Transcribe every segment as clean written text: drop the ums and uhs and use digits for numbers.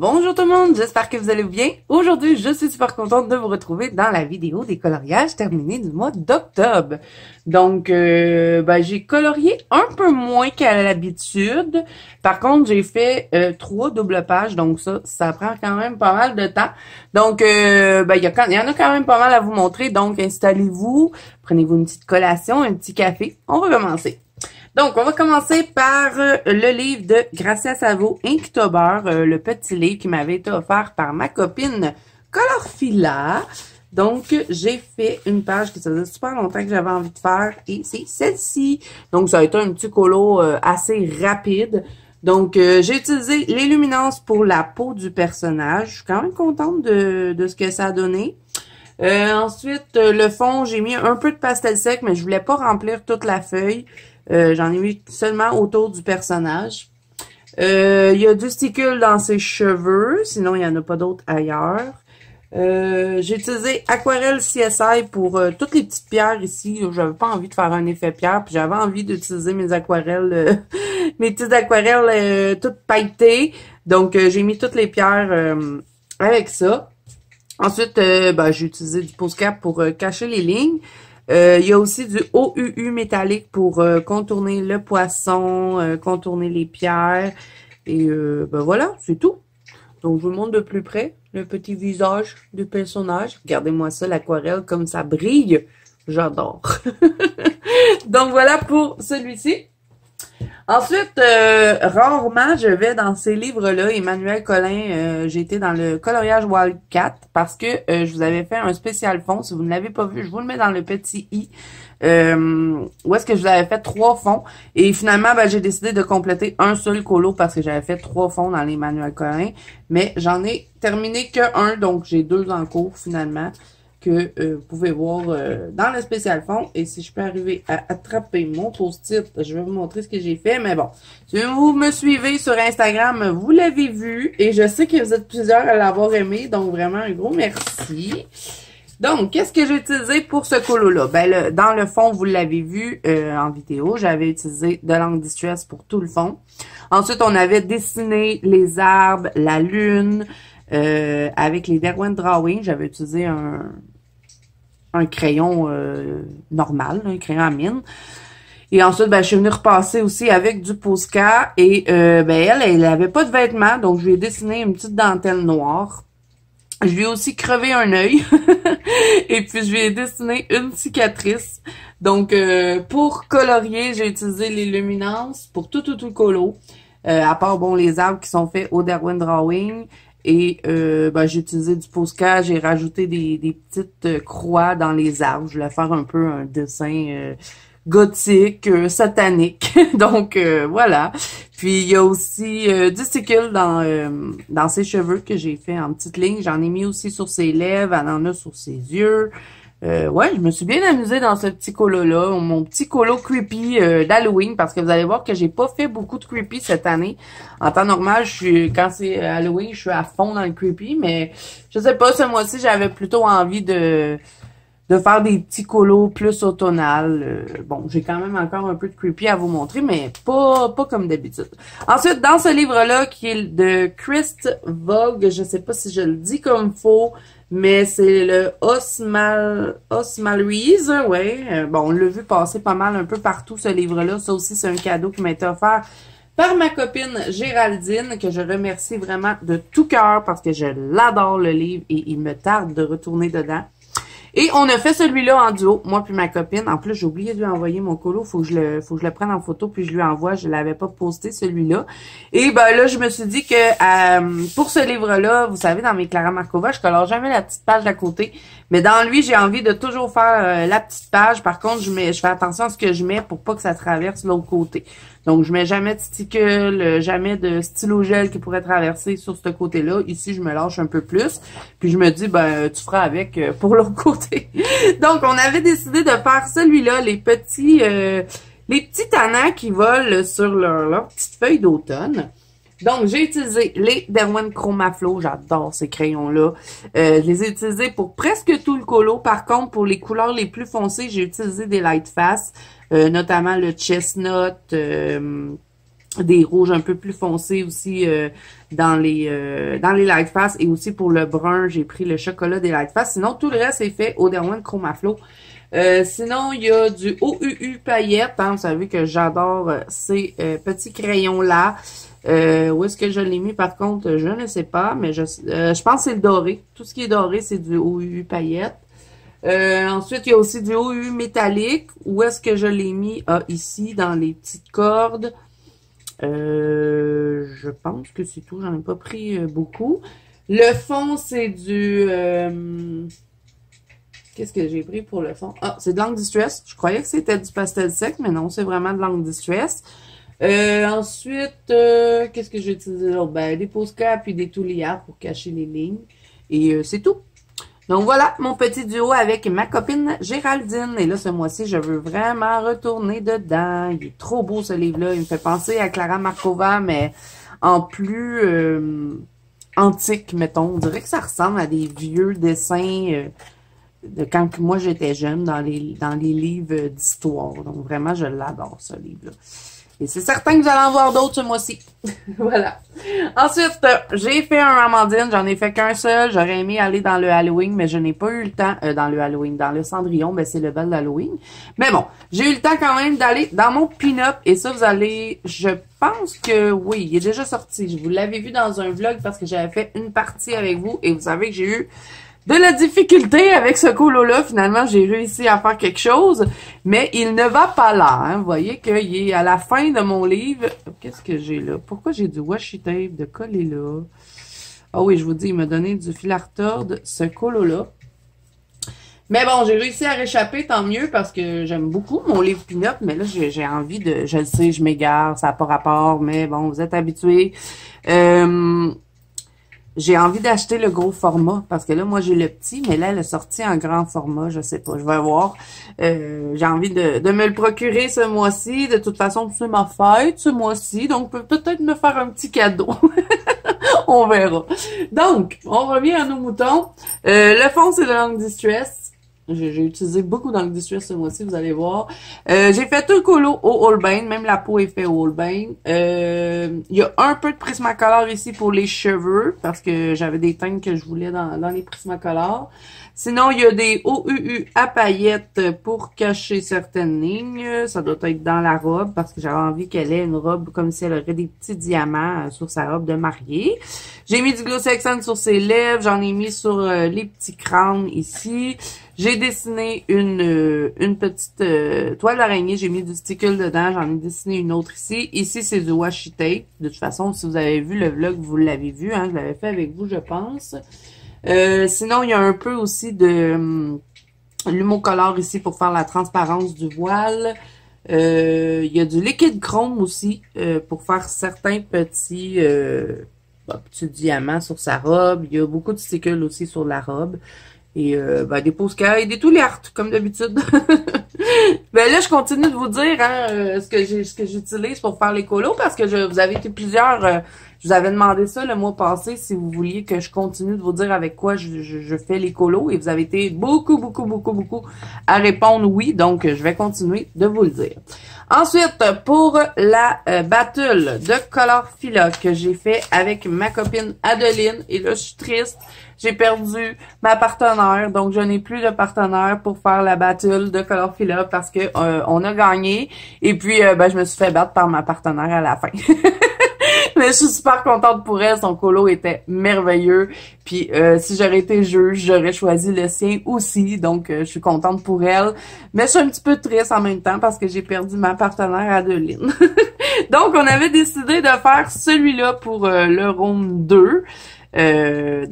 Bonjour tout le monde, j'espère que vous allez bien. Aujourd'hui, je suis super contente de vous retrouver dans la vidéo des coloriages terminés du mois d'octobre. Donc, j'ai colorié un peu moins qu'à l'habitude. Par contre, j'ai fait 3 doubles pages, donc ça prend quand même pas mal de temps. Donc, il y en a quand même pas mal à vous montrer. Donc, installez-vous, prenez-vous une petite collation, un petit café. On va commencer. Donc, on va commencer par le livre de Gracia Savo, Inktober, le petit livre qui m'avait été offert par ma copine Colorfila. Donc, j'ai fait une page qui faisait super longtemps que j'avais envie de faire et c'est celle-ci. Donc, ça a été un petit colo assez rapide. Donc, j'ai utilisé les luminances pour la peau du personnage. Je suis quand même contente de ce que ça a donné. Ensuite, le fond, j'ai mis un peu de pastel sec, mais je voulais pas remplir toute la feuille. J'en ai mis seulement autour du personnage. Il y a du sticule dans ses cheveux, sinon il n'y en a pas d'autres ailleurs. J'ai utilisé Aquarelle CSI pour toutes les petites pierres ici. J'avais pas envie de faire un effet pierre, puis j'avais envie d'utiliser mes aquarelles, mes petites aquarelles toutes pailletées. Donc j'ai mis toutes les pierres avec ça. Ensuite, j'ai utilisé du Posca pour cacher les lignes. Il y a aussi du OUU métallique pour contourner le poisson, contourner les pierres. Et voilà, c'est tout. Donc, je vous montre de plus près le petit visage du personnage. Regardez-moi ça, l'aquarelle, comme ça brille. J'adore. Donc, voilà pour celui-ci. Ensuite, rarement, je vais dans ces livres-là. Emmanuel Collin, j'ai été dans le coloriage Wildcat parce que je vous avais fait un spécial fond. Si vous ne l'avez pas vu, je vous le mets dans le petit i. Où est-ce que je vous avais fait 3 fonds. Et finalement, j'ai décidé de compléter un seul colo parce que j'avais fait 3 fonds dans l'Emmanuel Collin. Mais j'en ai terminé que un, donc j'ai 2 en cours finalement. Que vous pouvez voir dans le spécial fond. Et si je peux arriver à attraper mon post-it, je vais vous montrer ce que j'ai fait. Mais bon, si vous me suivez sur Instagram, vous l'avez vu. Et je sais que vous êtes plusieurs à l'avoir aimé. Donc, vraiment, un gros merci. Donc, qu'est-ce que j'ai utilisé pour ce colo-là? Dans le fond, vous l'avez vu en vidéo. J'avais utilisé de l'encre Distress pour tout le fond. Ensuite, on avait dessiné les arbres, la lune. Avec les Derwent Drawing, j'avais utilisé un crayon normal, un crayon à mine. Et ensuite, je suis venue repasser aussi avec du Posca. Et elle avait pas de vêtements, donc je lui ai dessiné une petite dentelle noire. Je lui ai aussi crevé un œil. Et puis, je lui ai dessiné une cicatrice. Donc, pour colorier, j'ai utilisé les luminances pour tout le colo. À part, les arbres qui sont faits au Derwent Drawing. Et j'ai utilisé du Posca, j'ai rajouté des petites croix dans les arbres. Je voulais faire un peu un dessin gothique, satanique. Donc voilà. Puis il y a aussi du sticule dans ses cheveux que j'ai fait en petites lignes. J'en ai mis aussi sur ses lèvres, elle en a sur ses yeux. Je me suis bien amusée dans ce petit colo-là, mon petit colo creepy d'Halloween, parce que vous allez voir que j'ai pas fait beaucoup de creepy cette année. En temps normal, quand c'est Halloween, je suis à fond dans le creepy, mais je sais pas, ce mois-ci, j'avais plutôt envie de faire des petits colos plus automnal. J'ai quand même encore un peu de creepy à vous montrer, mais pas comme d'habitude. Ensuite, dans ce livre-là, qui est de Christ Vogue, je sais pas si je le dis comme faut, mais c'est le Osmalreese, ouais. On l'a vu passer pas mal un peu partout, ce livre-là. Ça aussi, c'est un cadeau qui m'a été offert par ma copine Géraldine, que je remercie vraiment de tout cœur parce que je l'adore, le livre, et il me tarde de retourner dedans. Et on a fait celui-là en duo, moi puis ma copine. En plus, j'ai oublié de lui envoyer mon colo. Faut que je le prenne en photo puis je lui envoie. Je l'avais pas posté celui-là. Et là, je me suis dit que pour ce livre-là, vous savez, dans mes Clara Markova, je colore jamais la petite page d'à côté. Mais dans lui, j'ai envie de toujours faire la petite page. Par contre, je fais attention à ce que je mets pour pas que ça traverse l'autre côté. Donc, je mets jamais de sticule, jamais de stylo gel qui pourrait traverser sur ce côté-là. Ici, je me lâche un peu plus. Puis, je me dis, tu feras avec pour l'autre côté. Donc, on avait décidé de faire celui-là, les petits tannants qui volent sur leur petite feuille d'automne. Donc, j'ai utilisé les Derwent Chroma Flow. J'adore ces crayons-là. Je les ai utilisés pour presque tout le colo. Par contre, pour les couleurs les plus foncées, j'ai utilisé des Light Fast, notamment le Chestnut, des rouges un peu plus foncés aussi dans les Light Fast. Et aussi pour le brun, j'ai pris le chocolat des Light Fast. Sinon, tout le reste est fait au Derwent Chromaflow. Sinon, il y a du OUU paillettes. Hein, vous savez que j'adore ces petits crayons-là. Où est-ce que je l'ai mis par contre? Je ne sais pas, mais je pense que c'est le doré. Tout ce qui est doré, c'est du OUU paillettes. Ensuite, il y a aussi du OUU métallique. Où est-ce que je l'ai mis? Ah, ici, dans les petites cordes. Je pense que c'est tout. J'en ai pas pris beaucoup. Le fond, c'est du... Qu'est-ce que j'ai pris pour le fond? Ah, c'est de l'encre Distress. Je croyais que c'était du pastel sec, mais non, c'est vraiment de l'encre Distress. Ensuite, qu'est-ce que j'ai utilisé là? Ben, des Posca puis des Touliards pour cacher les lignes. Et c'est tout. Donc voilà, mon petit duo avec ma copine Géraldine. Et là, ce mois-ci, je veux vraiment retourner dedans. Il est trop beau, ce livre-là. Il me fait penser à Clara Markova, mais en plus antique, mettons. On dirait que ça ressemble à des vieux dessins de quand moi j'étais jeune dans les livres d'histoire. Donc vraiment, je l'adore, ce livre-là. Et c'est certain que vous allez en voir d'autres ce mois-ci. Voilà. Ensuite, j'ai fait un Amandine. J'en ai fait qu'un seul. J'aurais aimé aller dans le Halloween, mais je n'ai pas eu le temps. Dans le Halloween, dans le Cendrillon, ben c'est le bal d'Halloween. Mais bon, j'ai eu le temps quand même d'aller dans mon pin-up. Et ça, vous allez... Je pense que oui, il est déjà sorti. Je vous l'avais vu dans un vlog parce que j'avais fait une partie avec vous. Et vous savez que j'ai eu de la difficulté avec ce colo-là. Finalement, j'ai réussi à faire quelque chose, mais il ne va pas là. Hein. Vous voyez qu'il est à la fin de mon livre. Qu'est-ce que j'ai là? Pourquoi j'ai du washi tape de coller là? Ah oui, je vous dis, il m'a donné du fil à retordre, ce colo-là. Mais bon, j'ai réussi à réchapper, tant mieux, parce que j'aime beaucoup mon livre Pin-Up, mais là, j'ai envie de... Je le sais, je m'égare, ça n'a pas rapport, mais bon, vous êtes habitués. J'ai envie d'acheter le gros format, parce que là, moi, j'ai le petit, mais là, elle est sortie en grand format, je sais pas, je vais voir. J'ai envie de me le procurer ce mois-ci. De toute façon, c'est ma fête ce mois-ci, donc peut-être me faire un petit cadeau. On verra. Donc, on revient à nos moutons. Le fond, c'est de l'encre Distress. J'ai utilisé beaucoup d'encre Distress ce mois-ci, vous allez voir. J'ai fait tout le colo au Holbein, même la peau est faite au Holbein. Il y a un peu de Prismacolor ici pour les cheveux, parce que j'avais des teintes que je voulais dans les Prismacolor. Sinon, il y a des OUU à paillettes pour cacher certaines lignes. Ça doit être dans la robe, parce que j'avais envie qu'elle ait une robe comme si elle aurait des petits diamants sur sa robe de mariée. J'ai mis du Glossy Accent sur ses lèvres, j'en ai mis sur les petits crânes ici. J'ai dessiné une petite toile d'araignée, j'ai mis du stickle dedans, j'en ai dessiné une autre ici. Ici, c'est du washi tape. De toute façon, si vous avez vu le vlog, vous l'avez vu, hein, je l'avais fait avec vous, je pense. Sinon, il y a un peu aussi de l'humocolor ici pour faire la transparence du voile. Il y a du liquide chrome aussi pour faire certains petits diamants sur sa robe. Il y a beaucoup de stickles aussi sur la robe. Et des Posca et des Touliards, comme d'habitude. Ben là, je continue de vous dire hein, ce que j'utilise pour faire les colos, parce que vous avez été plusieurs... je vous avais demandé ça le mois passé, si vous vouliez que je continue de vous dire avec quoi je fais les colos. Et vous avez été beaucoup à répondre oui. Donc, je vais continuer de vous le dire. Ensuite, pour la battle de Color Fila que j'ai fait avec ma copine Adeline. Et là, je suis triste. J'ai perdu ma partenaire. Donc, je n'ai plus de partenaire pour faire la battle de Color Fila parce que on a gagné. Et puis, je me suis fait battre par ma partenaire à la fin. Mais je suis super contente pour elle. Son colo était merveilleux. Puis si j'aurais été juge, j'aurais choisi le sien aussi. Donc je suis contente pour elle. Mais je suis un petit peu triste en même temps parce que j'ai perdu ma partenaire Adeline. Donc on avait décidé de faire celui-là pour le round 2. C'est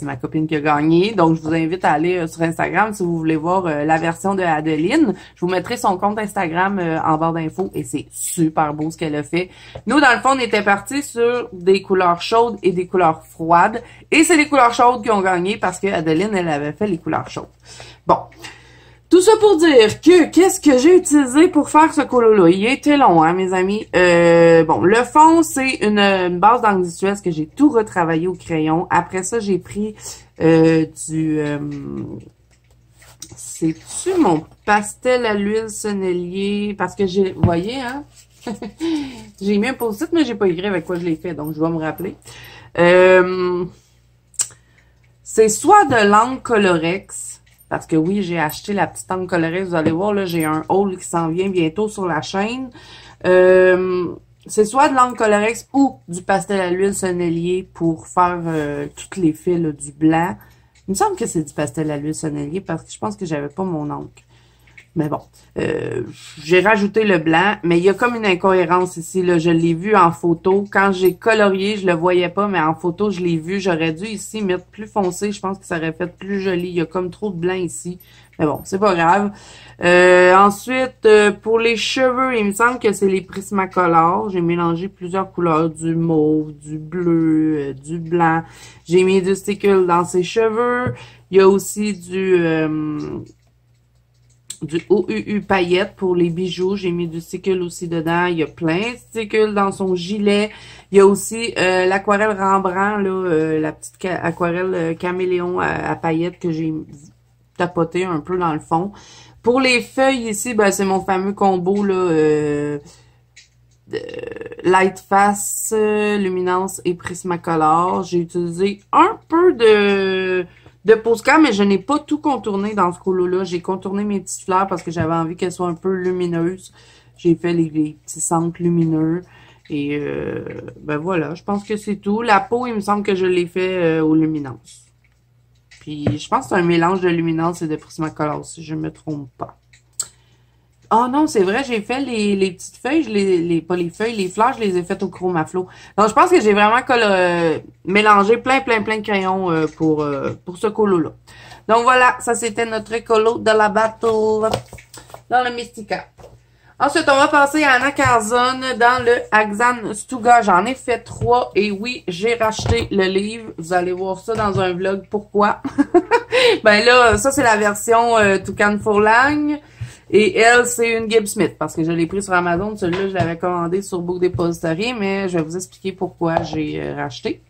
ma copine qui a gagné. Donc, je vous invite à aller sur Instagram si vous voulez voir la version de Adeline. Je vous mettrai son compte Instagram en barre d'infos et c'est super beau ce qu'elle a fait. Nous, dans le fond, on était partis sur des couleurs chaudes et des couleurs froides. Et c'est les couleurs chaudes qui ont gagné parce que Adeline, elle avait fait les couleurs chaudes. Bon. Tout ça pour dire que, qu'est-ce que j'ai utilisé pour faire ce colo-là? Il a été long, hein, mes amis. Le fond, c'est une base d'encre Distress que j'ai tout retravaillé au crayon. Après ça, j'ai pris c'est-tu mon pastel à l'huile sennelier? Parce que vous voyez, hein? J'ai mis un post-it, mais j'ai pas écrit avec quoi je l'ai fait, donc je vais me rappeler. C'est soit de l'encre Colorex, parce que oui, j'ai acheté la petite encre Colorex. Vous allez voir, là, j'ai un haul qui s'en vient bientôt sur la chaîne. C'est soit de l'encre Colorex ou du pastel à l'huile sonnelier pour faire tous les fils là, du blanc. Il me semble que c'est du pastel à l'huile sonnelier parce que je pense que j'avais pas mon encre. Mais bon, j'ai rajouté le blanc, mais il y a comme une incohérence ici. Là, je l'ai vu en photo. Quand j'ai colorié, je le voyais pas, mais en photo, je l'ai vu. J'aurais dû ici mettre plus foncé. Je pense que ça aurait fait plus joli. Il y a comme trop de blanc ici. Mais bon, c'est pas grave. Ensuite, pour les cheveux, il me semble que c'est les Prismacolor. J'ai mélangé plusieurs couleurs, du mauve, du bleu, du blanc. J'ai mis du stickle dans ses cheveux. Il y a aussi du OUU paillettes pour les bijoux. J'ai mis du stickle aussi dedans. Il y a plein de stickles dans son gilet. Il y a aussi l'aquarelle Rembrandt, là, la petite aquarelle caméléon à paillettes que j'ai tapoté un peu dans le fond. Pour les feuilles ici, ben c'est mon fameux combo là, Light Face, Luminance et Prismacolor. J'ai utilisé un peu de Posca, mais je n'ai pas tout contourné dans ce colo-là. J'ai contourné mes petites fleurs parce que j'avais envie qu'elles soient un peu lumineuses. J'ai fait les petits centres lumineux. Et ben voilà, je pense que c'est tout. La peau, il me semble que je l'ai fait aux luminances. Puis je pense que c'est un mélange de luminance et de Prismacolor, si je me trompe pas. Oh non, c'est vrai, j'ai fait les petites feuilles, pas les feuilles, les fleurs, je les ai faites au Chromaflo. Donc, je pense que j'ai vraiment mélangé plein de crayons pour ce colo-là. Donc, voilà, ça c'était notre colo de la battle dans le Mystica. Ensuite, on va passer à Anacarzone dans le Axan Stuga. J'en ai fait 3 et oui, j'ai racheté le livre. Vous allez voir ça dans un vlog. Pourquoi? Ben là, ça c'est la version Toucan Furlang. Et elle, c'est une Gibbs Smith, parce que je l'ai pris sur Amazon. Celui-là, je l'avais commandé sur Book Depository, mais je vais vous expliquer pourquoi j'ai racheté.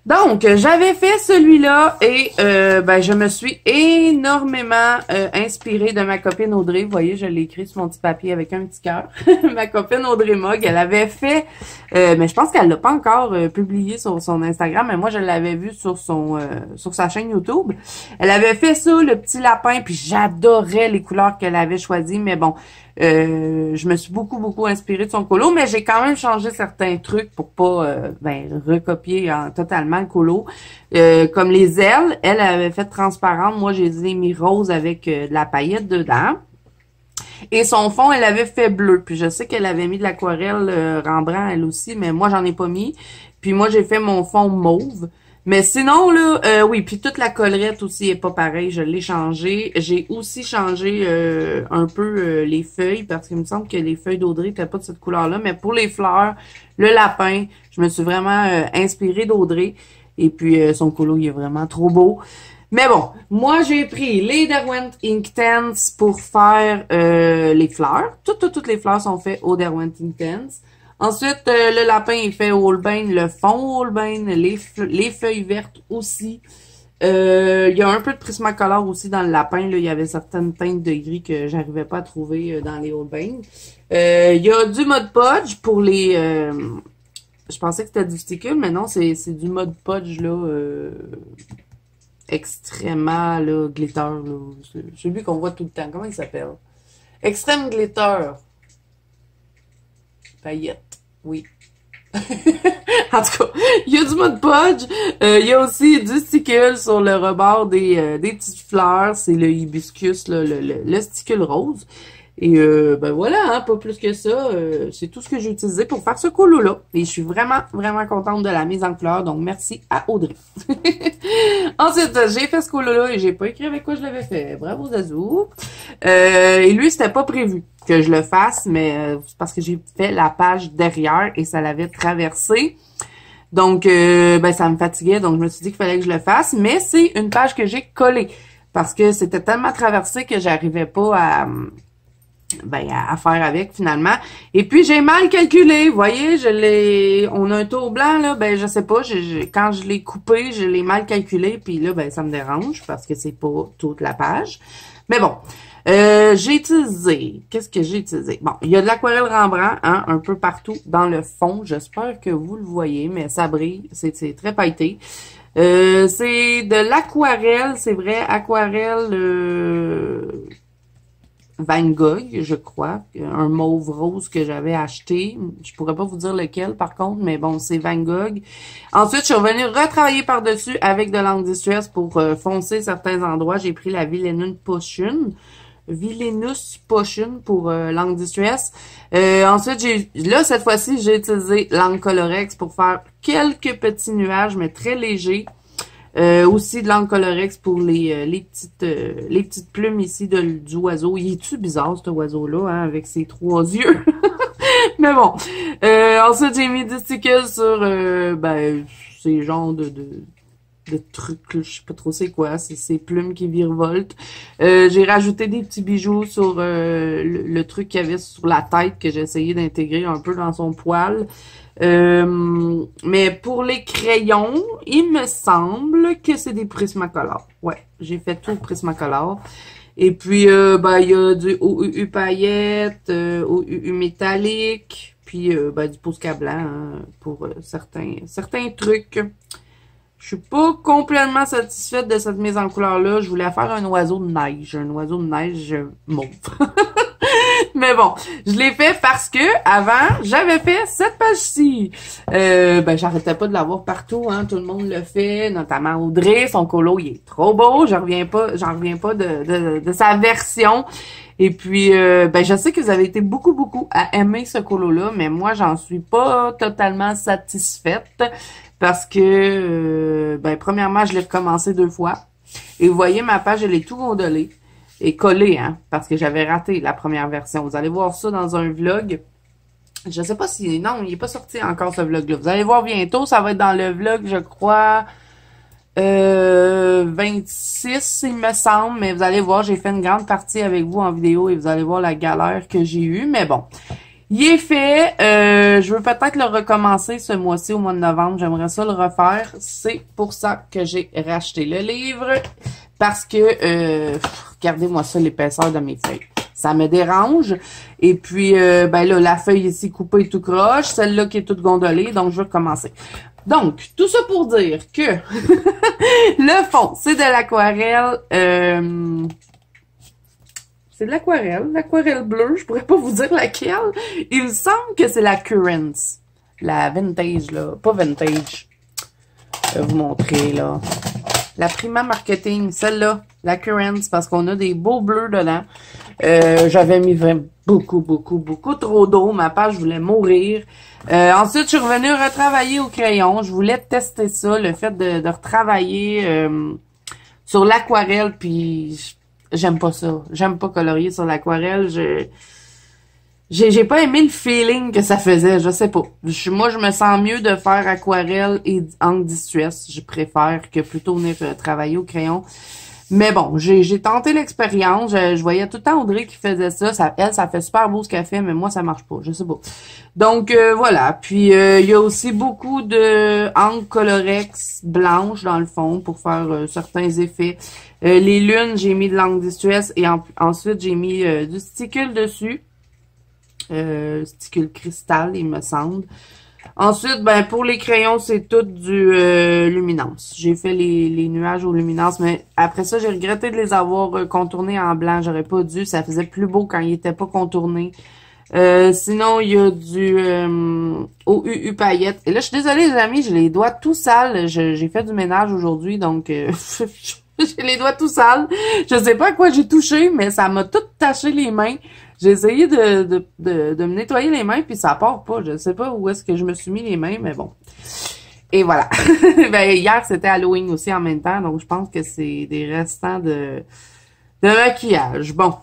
Donc, j'avais fait celui-là et ben je me suis énormément inspirée de ma copine Audrey. Vous voyez, je l'ai écrit sur mon petit papier avec un petit cœur. Ma copine Audrey Mogg, elle avait fait, mais je pense qu'elle l'a pas encore publié sur son Instagram, mais moi je l'avais vu sur sa chaîne YouTube. Elle avait fait ça, le petit lapin, puis j'adorais les couleurs qu'elle avait choisies, mais bon. Je me suis beaucoup inspirée de son colo, mais j'ai quand même changé certains trucs pour pas recopier totalement le colo. Comme les ailes, elle avait fait transparente, moi j'ai mis rose avec de la paillette dedans. Et son fond, elle avait fait bleu. Puis je sais qu'elle avait mis de l'aquarelle Rembrandt elle aussi, mais moi j'en ai pas mis. Puis moi j'ai fait mon fond mauve. Mais sinon, là, oui, puis toute la collerette aussi est pas pareille, je l'ai changé. J'ai aussi changé un peu les feuilles, parce qu'il me semble que les feuilles d'Audrey n'étaient pas de cette couleur-là. Mais pour les fleurs, le lapin, je me suis vraiment inspirée d'Audrey. Et puis, son colo, il est vraiment trop beau. Mais bon, moi, j'ai pris les Derwent Inktense pour faire les fleurs. Toutes les fleurs sont faites au Derwent Inktense. Ensuite, le lapin est fait au Holbein, le fond au Holbein, les feuilles vertes aussi. Il y a un peu de Prismacolor aussi dans le lapin. Là, il y avait certaines teintes de gris que j'arrivais pas à trouver dans les Holbein. Il y a du Mod Podge pour les... je pensais que c'était du stickle, mais non, c'est du Mod Podge, là, extrêmement, là, glitter, là. Celui qu'on voit tout le temps. Comment il s'appelle? Extrême glitter. Paillettes. Oui. En tout cas, il y a du Mod Podge. Il y a aussi du stickle sur le rebord des petites fleurs. C'est le hibiscus, là, le stickle rose. Et ben voilà, hein, pas plus que ça. C'est tout ce que j'ai utilisé pour faire ce colo-là. Et je suis vraiment contente de la mise en fleurs. Donc, merci à Audrey. Ensuite, j'ai fait ce colo-là et j'ai pas écrit avec quoi je l'avais fait. Bravo, Zazou. Et lui, c'était pas prévu que je le fasse, mais c'est parce que j'ai fait la page derrière et ça l'avait traversé. Donc, ben ça me fatiguait. Donc, je me suis dit qu'il fallait que je le fasse. Mais c'est une page que j'ai collée. Parce que c'était tellement traversé que j'arrivais pas ben, à faire avec finalement. Et puis j'ai mal calculé, vous voyez, on a un tour blanc là, ben je sais pas, quand je l'ai coupé, je l'ai mal calculé, puis là ben ça me dérange parce que c'est pas toute la page. Mais bon, j'ai utilisé, qu'est-ce que j'ai utilisé? Bon, il y a de l'aquarelle Rembrandt, hein, un peu partout dans le fond. J'espère que vous le voyez, mais ça brille, c'est très pailleté. C'est de l'aquarelle, c'est vrai, aquarelle Van Gogh, je crois, un mauve rose que j'avais acheté. Je pourrais pas vous dire lequel, par contre, mais bon, c'est Van Gogh. Ensuite, je suis revenue retravailler par-dessus avec de l'encre Distress pour foncer certains endroits. J'ai pris la Villainous Potion pour l'encre Distress. Ensuite, cette fois-ci, j'ai utilisé l'encre Colorex pour faire quelques petits nuages, mais très légers. Aussi de l'encre Colorex pour les petites plumes ici du oiseau. Il est-tu bizarre, cet oiseau-là, hein, avec ses 3 yeux? Mais bon. Ensuite, j'ai mis des stickers sur ces genres de trucs, là, je sais pas trop c'est quoi, c'est ces plumes qui virevoltent. J'ai rajouté des petits bijoux sur le truc qu'il y avait sur la tête que j'ai essayé d'intégrer un peu dans son poil. Mais pour les crayons, il me semble que c'est des Prismacolor. Ouais, j'ai fait tout Prismacolor. Et puis, il y a du OUU paillettes, OUU métallique, puis du Posca blanc hein, pour certains trucs. Je suis pas complètement satisfaite de cette mise en couleur-là. Je voulais faire un oiseau de neige mauve. Mais bon, je l'ai fait parce que avant, j'avais fait cette page-ci. J'arrêtais pas de l'avoir partout, hein. Tout le monde le fait, notamment Audrey. Son colo, il est trop beau. J'en reviens pas de sa version. Et puis, je sais que vous avez été beaucoup à aimer ce colo-là, mais moi, j'en suis pas totalement satisfaite parce que, premièrement, je l'ai recommencé 2 fois. Et vous voyez, ma page, elle est tout gondolée. Et collé, hein, parce que j'avais raté la première version. Vous allez voir ça dans un vlog. Je sais pas si... Non, il est pas sorti encore, ce vlog-là. Vous allez voir bientôt. Ça va être dans le vlog, je crois, 26, il me semble. Mais vous allez voir, j'ai fait une grande partie avec vous en vidéo et vous allez voir la galère que j'ai eue. Mais bon, il est fait. Je veux peut-être le recommencer ce mois-ci, au mois de novembre. J'aimerais ça le refaire. C'est pour ça que j'ai racheté le livre. Parce que, regardez-moi ça, l'épaisseur de mes feuilles. Ça me dérange. Et puis, là, la feuille ici coupée tout croche. Celle-là qui est toute gondolée. Donc, je vais recommencer. Donc, tout ça pour dire que le fond, c'est de l'aquarelle. C'est de l'aquarelle bleue. Je pourrais pas vous dire laquelle. Il me semble que c'est la Currents. La vintage, là. Pas vintage. Je vais vous montrer, là. La Prima Marketing, celle-là, la Currents, parce qu'on a des beaux bleus dedans. J'avais mis vraiment beaucoup trop d'eau. Ma page voulait mourir. Ensuite, je suis revenue retravailler au crayon. Je voulais tester ça, le fait de retravailler sur l'aquarelle. Puis, j'aime pas ça. J'aime pas colorier sur l'aquarelle. J'ai pas aimé le feeling que ça faisait, je sais pas. Moi, je me sens mieux de faire aquarelle et encre Distress. Je préfère que plutôt venir travailler au crayon. Mais bon, j'ai tenté l'expérience. Je voyais tout le temps Audrey qui faisait ça. Elle, ça fait super beau ce qu'elle fait, mais moi, ça marche pas. Je sais pas. Donc, voilà. Puis, il y a aussi beaucoup de encre Colorex blanche, dans le fond, pour faire certains effets. Les lunes, j'ai mis de l'encre Distress et ensuite, j'ai mis du sticule dessus. Sticule cristal, il me semble. Ensuite, pour les crayons, c'est tout du luminance. J'ai fait les nuages aux luminances, mais après ça, j'ai regretté de les avoir contournés en blanc. J'aurais pas dû, ça faisait plus beau quand il était pas contourné. Sinon, il y a du OUU paillettes. Et là, je suis désolée, les amis, j'ai les doigts tout sales. J'ai fait du ménage aujourd'hui, donc j'ai les doigts tout sales. Je sais pas à quoi j'ai touché, mais ça m'a tout taché les mains. J'ai essayé de me nettoyer les mains, puis ça part pas. Je sais pas où est-ce que je me suis mis les mains, mais bon. Et voilà. Hier, c'était Halloween aussi en même temps, donc je pense que c'est des restants de maquillage. Bon.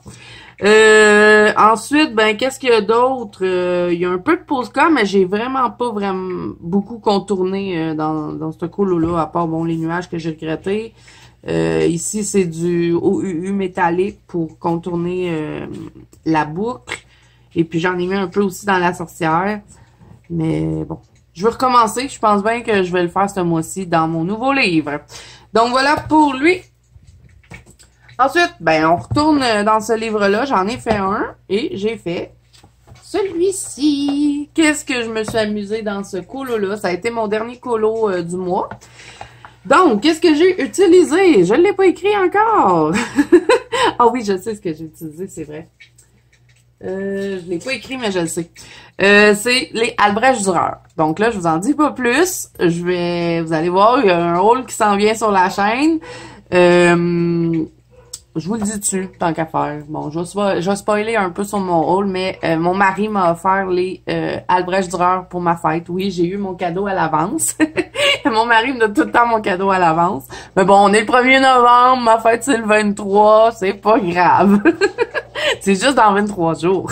Ensuite, qu'est-ce qu'il y a d'autre? Il y a un peu de Posca, mais j'ai vraiment pas beaucoup contourné dans ce colo-là, à part, les nuages que j'ai regrettés. Ici, c'est du OUU métallique pour contourner la boucle. Et puis, j'en ai mis un peu aussi dans la sorcière. Mais bon, je vais recommencer. Je pense bien que je vais le faire ce mois-ci dans mon nouveau livre. Donc, voilà pour lui. Ensuite, ben, on retourne dans ce livre-là. J'en ai fait un et j'ai fait celui-ci. Qu'est-ce que je me suis amusée dans ce colo-là? Ça a été mon dernier colo du mois. Donc, qu'est-ce que j'ai utilisé? Je ne l'ai pas écrit encore. Ah oui, je sais ce que j'ai utilisé, c'est vrai. Je ne l'ai pas écrit, mais je le sais. C'est les Albrecht Dürer. Donc là, je vous en dis pas plus. Vous allez voir, il y a un haul qui s'en vient sur la chaîne. Je vous le dis dessus, tant qu'à faire. Bon, je vais spoiler un peu sur mon haul, mais mon mari m'a offert les Albrecht Dürer pour ma fête. Oui, j'ai eu mon cadeau à l'avance. Mon mari me donne tout le temps mon cadeau à l'avance. Mais bon, on est le 1er novembre, ma fête c'est le 23, c'est pas grave. C'est juste dans 23 jours.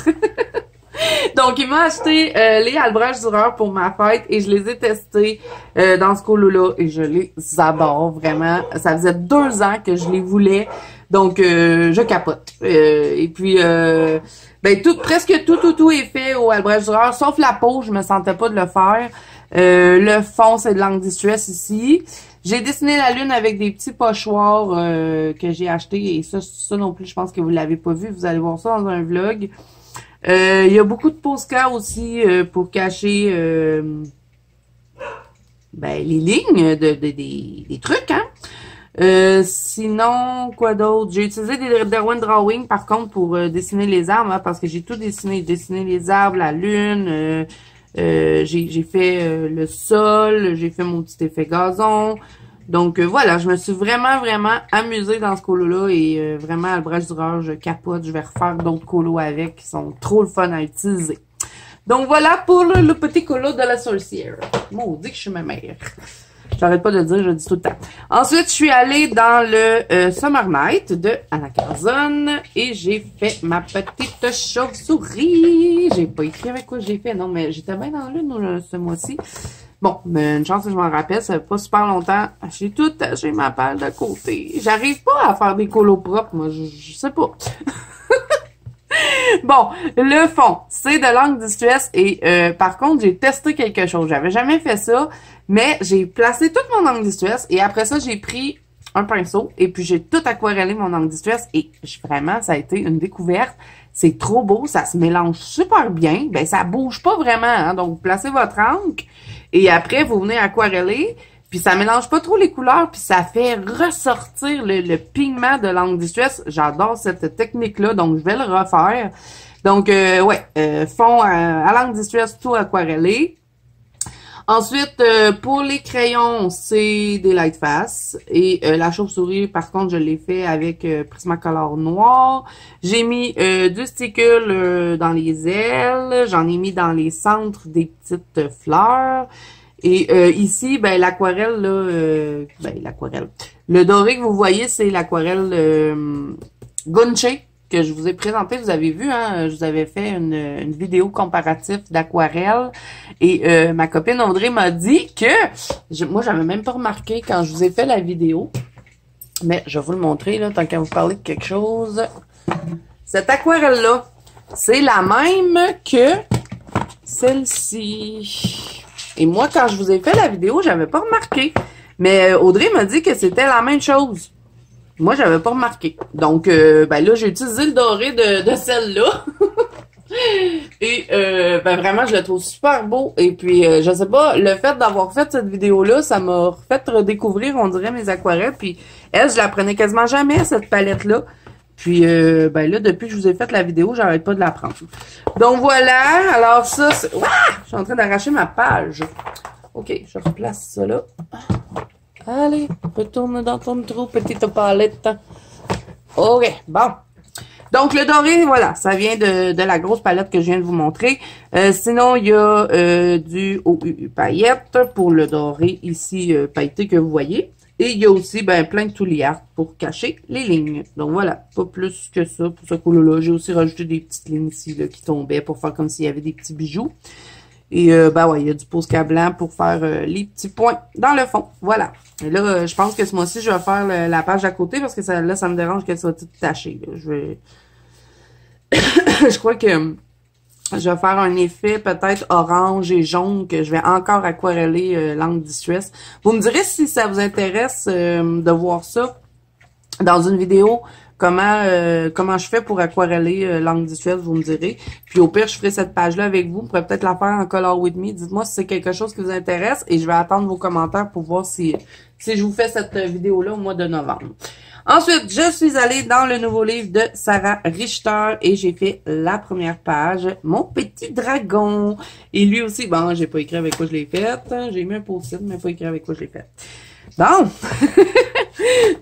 Donc, il m'a acheté les Albrecht Dürer pour ma fête et je les ai testés dans ce colo-là et je les adore vraiment. Ça faisait 2 ans que je les voulais. Donc, je capote. Et puis, ben presque tout est fait au Albrecht Dürer, sauf la peau, je me sentais pas de le faire. Le fond, c'est de l'encre Distress ici. J'ai dessiné la lune avec des petits pochoirs que j'ai achetés. Et ça non plus, je pense que vous l'avez pas vu. Vous allez voir ça dans un vlog. Il y a beaucoup de Posca aussi pour cacher ben, les lignes des trucs, hein. Sinon, quoi d'autre? J'ai utilisé des Derwent Drawing, par contre, pour dessiner les arbres, hein, parce que j'ai tout dessiné. J'ai dessiné les arbres, la lune, j'ai fait le sol, j'ai fait mon petit effet gazon. Donc, voilà, je me suis vraiment amusée dans ce colo-là et vraiment, Albrecht Dürer, je capote. Je vais refaire d'autres colos avec qui sont trop le fun à utiliser. Donc, voilà pour le petit colo de la sorcière. Maudit que je suis ma mère. J'arrête pas de le dire, je le dis tout le temps. Ensuite, je suis allée dans le Summer Night de Anna Carzon et j'ai fait ma petite chauve-souris. J'ai pas écrit avec quoi j'ai fait, non, mais j'étais bien dans l'une ce mois-ci. Bon, mais une chance que je m'en rappelle, ça fait pas super longtemps. J'ai ma palle de côté. J'arrive pas à faire des colos propres, moi, je sais pas. Bon, le fond, c'est de l'encre Distress et par contre, j'ai testé quelque chose. J'avais jamais fait ça, mais j'ai placé toute mon encre Distress et après ça, j'ai pris un pinceau et puis j'ai tout aquarellé mon encre Distress et vraiment, ça a été une découverte. C'est trop beau, ça se mélange super bien. Ben, ça bouge pas vraiment, hein, donc placez votre encre et après, vous venez aquareller. Puis ça mélange pas trop les couleurs, puis ça fait ressortir le pigment de l'encre Distress. J'adore cette technique-là, donc je vais le refaire. Donc, fond à l'encre Distress, tout aquarellé. Ensuite, pour les crayons, c'est des Lightfast. Et la chauve-souris, par contre, je l'ai fait avec Prismacolor noir. J'ai mis du stickle dans les ailes. J'en ai mis dans les centres des petites fleurs. Et ici, ben l'aquarelle, là, l'aquarelle. Le doré que vous voyez, c'est l'aquarelle Gunche que je vous ai présenté. Vous avez vu, hein, je vous avais fait une vidéo comparative d'aquarelle. Et ma copine Audrey m'a dit que, moi, j'avais même pas remarqué quand je vous ai fait la vidéo. Mais je vais vous le montrer, là, tant qu'à vous parler de quelque chose. Cette aquarelle-là, c'est la même que celle-ci. Et moi, quand je vous ai fait la vidéo, j'avais pas remarqué. Mais Audrey m'a dit que c'était la même chose. Moi, j'avais pas remarqué. Donc, ben là, j'ai utilisé le doré de celle-là. Et ben vraiment, je le trouve super beau. Et puis, je sais pas, le fait d'avoir fait cette vidéo-là, ça m'a fait redécouvrir, on dirait, mes aquarelles. Puis, elle, je la prenais quasiment jamais, cette palette-là. Puis, ben là, depuis que je vous ai fait la vidéo, j'arrête pas de la prendre. Donc, voilà. Alors, ça, c'est... Ouah! Je suis en train d'arracher ma page. OK, je replace ça là. Allez, retourne dans ton trou, petite palette. OK, bon. Donc, le doré, voilà, ça vient de la grosse palette que je viens de vous montrer. Sinon, il y a du OUU paillette pour le doré ici pailleté que vous voyez. Et il y a aussi ben, plein de touliards pour cacher les lignes. Donc voilà, pas plus que ça pour ce colo-là. J'ai aussi rajouté des petites lignes ici là, qui tombaient pour faire comme s'il y avait des petits bijoux. Et ben ouais, il y a du Posca blanc pour faire les petits points dans le fond. Voilà. Et là, je pense que ce mois-ci, je vais faire la page à côté parce que là, ça me dérange qu'elle soit toute tachée. Là. Je vais... je crois que je vais faire un effet peut-être orange et jaune que je vais encore aquareller l'angle distress. Vous me direz si ça vous intéresse de voir ça dans une vidéo. Comment je fais pour aquareller l'angle distress, vous me direz. Puis au pire, je ferai cette page-là avec vous. Vous pourrez peut-être la faire en Color With Me. Dites-moi si c'est quelque chose qui vous intéresse et je vais attendre vos commentaires pour voir si je vous fais cette vidéo-là au mois de novembre. Ensuite, je suis allée dans le nouveau livre de Sarah Richter et j'ai fait la première page, Mon petit dragon. Et lui aussi, bon, j'ai pas écrit avec quoi je l'ai fait. J'ai mis un post-it, mais pas écrit avec quoi je l'ai fait. Bon!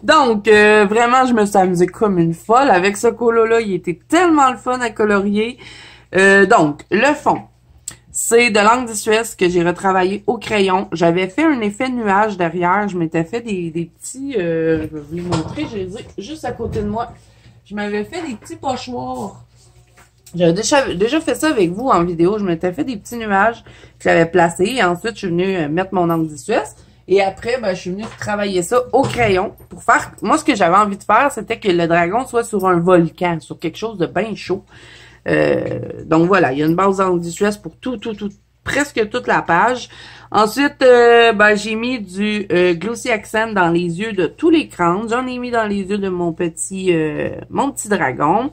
Donc, vraiment, je me suis amusée comme une folle. Avec ce colo-là, il était tellement le fun à colorier. Donc, le fond, c'est de l'angle distress que j'ai retravaillé au crayon. J'avais fait un effet nuage derrière. Je m'étais fait des petits... je vais vous les montrer. Je les ai juste à côté de moi. Je m'avais fait des petits pochoirs. J'avais déjà fait ça avec vous en vidéo. Je m'étais fait des petits nuages que j'avais placés. Et ensuite, je suis venue mettre mon angle distress. Et après, ben, je suis venue travailler ça au crayon pour faire... Moi, ce que j'avais envie de faire, c'était que le dragon soit sur un volcan, sur quelque chose de bien chaud. Donc voilà, il y a une base d'angle distress pour presque toute la page. Ensuite, ben, j'ai mis du Glossy Accent dans les yeux de tous les crânes. J'en ai mis dans les yeux de mon petit dragon.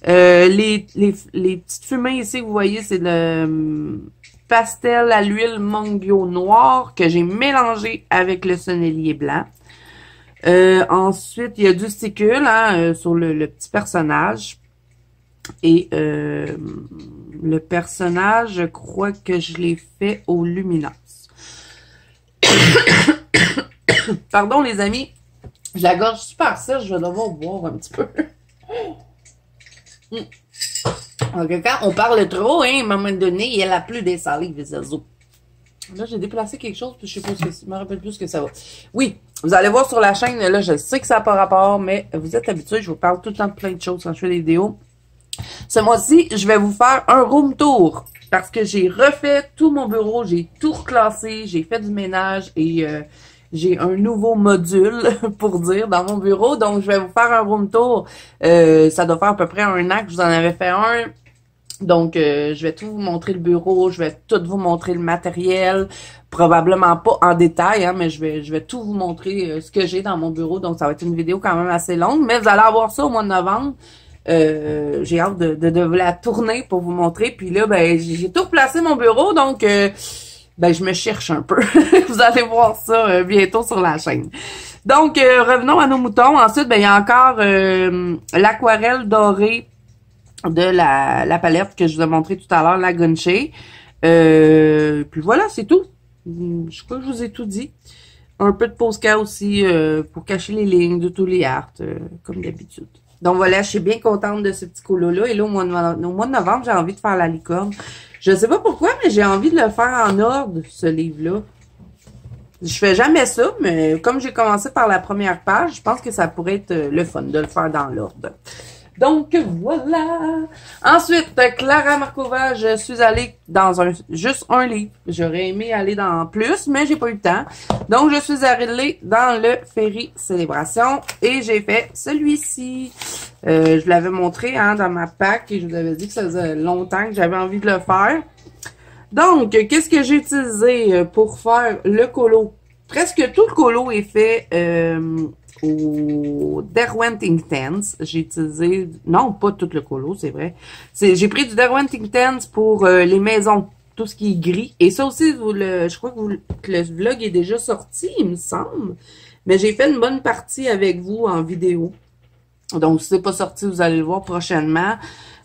Les petites fumées ici, vous voyez, c'est le... pastel à l'huile Mongyo noir que j'ai mélangé avec le sonnelier blanc. Ensuite, il y a du sticule sur le petit personnage. Et le personnage, je crois que je l'ai fait au luminance. Pardon les amis, je la gorge super sèche, je vais devoir boire un petit peu. Donc, quand on parle trop, hein, à un moment donné, il y a la plus des salives, les azos. Là, j'ai déplacé quelque chose, puis je sais pas ce que c'est. Je me rappelle plus ce que ça va. Oui, vous allez voir sur la chaîne, là, je sais que ça n'a pas rapport, mais vous êtes habitués, je vous parle tout le temps de plein de choses quand je fais des vidéos. Ce mois-ci, je vais vous faire un room tour, parce que j'ai refait tout mon bureau, j'ai tout reclassé, j'ai fait du ménage, et j'ai un nouveau module, pour dire, dans mon bureau. Donc, je vais vous faire un room tour. Ça doit faire à peu près 1 an que je vous en avais fait un. Donc, je vais tout vous montrer le bureau, je vais tout vous montrer le matériel, probablement pas en détail, hein, mais je vais tout vous montrer ce que j'ai dans mon bureau. Donc, ça va être une vidéo quand même assez longue, mais vous allez avoir ça au mois de novembre. J'ai hâte de vous la tourner pour vous montrer. Puis là, ben, j'ai tout replacé mon bureau, donc ben, je me cherche un peu. Vous allez voir ça bientôt sur la chaîne. Donc, revenons à nos moutons. Ensuite, ben, il y a encore l'aquarelle dorée de la palette que je vous ai montré tout à l'heure, la Gunshea. Puis voilà, c'est tout. Je crois que je vous ai tout dit. Un peu de Posca aussi pour cacher les lignes de tous les art, comme d'habitude. Donc voilà, je suis bien contente de ce petit colo-là. Et là, au mois de novembre, j'ai envie de faire la licorne. Je sais pas pourquoi, mais j'ai envie de le faire en ordre, ce livre-là. Je fais jamais ça, mais comme j'ai commencé par la première page, je pense que ça pourrait être le fun de le faire dans l'ordre. Donc, voilà. Ensuite, Clara Markova, je suis allée dans juste un livre. J'aurais aimé aller dans plus, mais j'ai pas eu le temps. Donc, je suis allée dans le Féerie Célébration et j'ai fait celui-ci. Je l'avais montré dans ma pack et je vous avais dit que ça faisait longtemps que j'avais envie de le faire. Donc, qu'est-ce que j'ai utilisé pour faire le colo? Presque tout le colo est fait au Derwent Inktense. J'ai utilisé... Non, pas tout le colo, c'est vrai. J'ai pris du Derwent Inktense pour les maisons, tout ce qui est gris. Et ça aussi, je crois que le vlog est déjà sorti, il me semble. Mais j'ai fait une bonne partie avec vous en vidéo. Donc, si c'est pas sorti, vous allez le voir prochainement.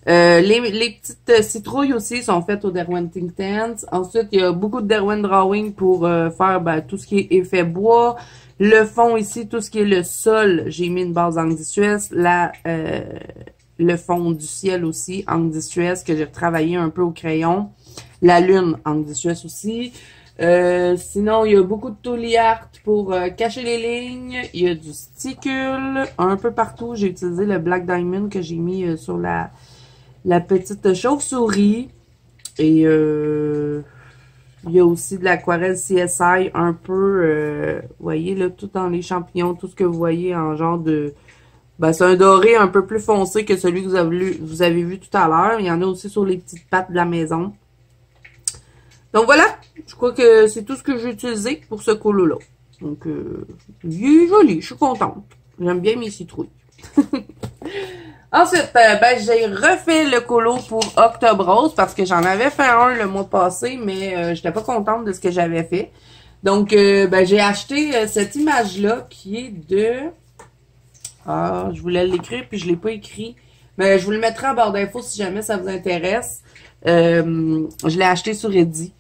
Les petites citrouilles aussi sont faites au Derwent Inktense. Ensuite, il y a beaucoup de Derwent Drawing pour faire tout ce qui est effet bois. Le fond ici, tout ce qui est le sol, j'ai mis une base Angle Distress. Le fond du ciel aussi, Angle Distress, que j'ai retravaillé un peu au crayon. La lune, Angle Distress aussi. Sinon, il y a beaucoup de Tooly Art pour cacher les lignes. Il y a du sticule un peu partout. J'ai utilisé le Black Diamond que j'ai mis sur la petite chauve-souris. Et Il y a aussi de l'aquarelle CSI un peu, vous voyez là, tout dans les champignons, tout ce que vous voyez en genre de... Ben, c'est un doré un peu plus foncé que celui que vous avez vu tout à l'heure. Il y en a aussi sur les petites pattes de la maison. Donc voilà, je crois que c'est tout ce que j'ai utilisé pour ce colo-là. Donc, il est joli, je suis contente. J'aime bien mes citrouilles. Ensuite, ben, j'ai refait le colo pour Octobre Rose parce que j'en avais fait un le mois passé, mais j'étais pas contente de ce que j'avais fait. Donc, ben, j'ai acheté cette image-là qui est de... Ah, je voulais l'écrire puis je l'ai pas écrit. Mais je vous le mettrai en barre d'infos si jamais ça vous intéresse. Je l'ai acheté sur Etsy.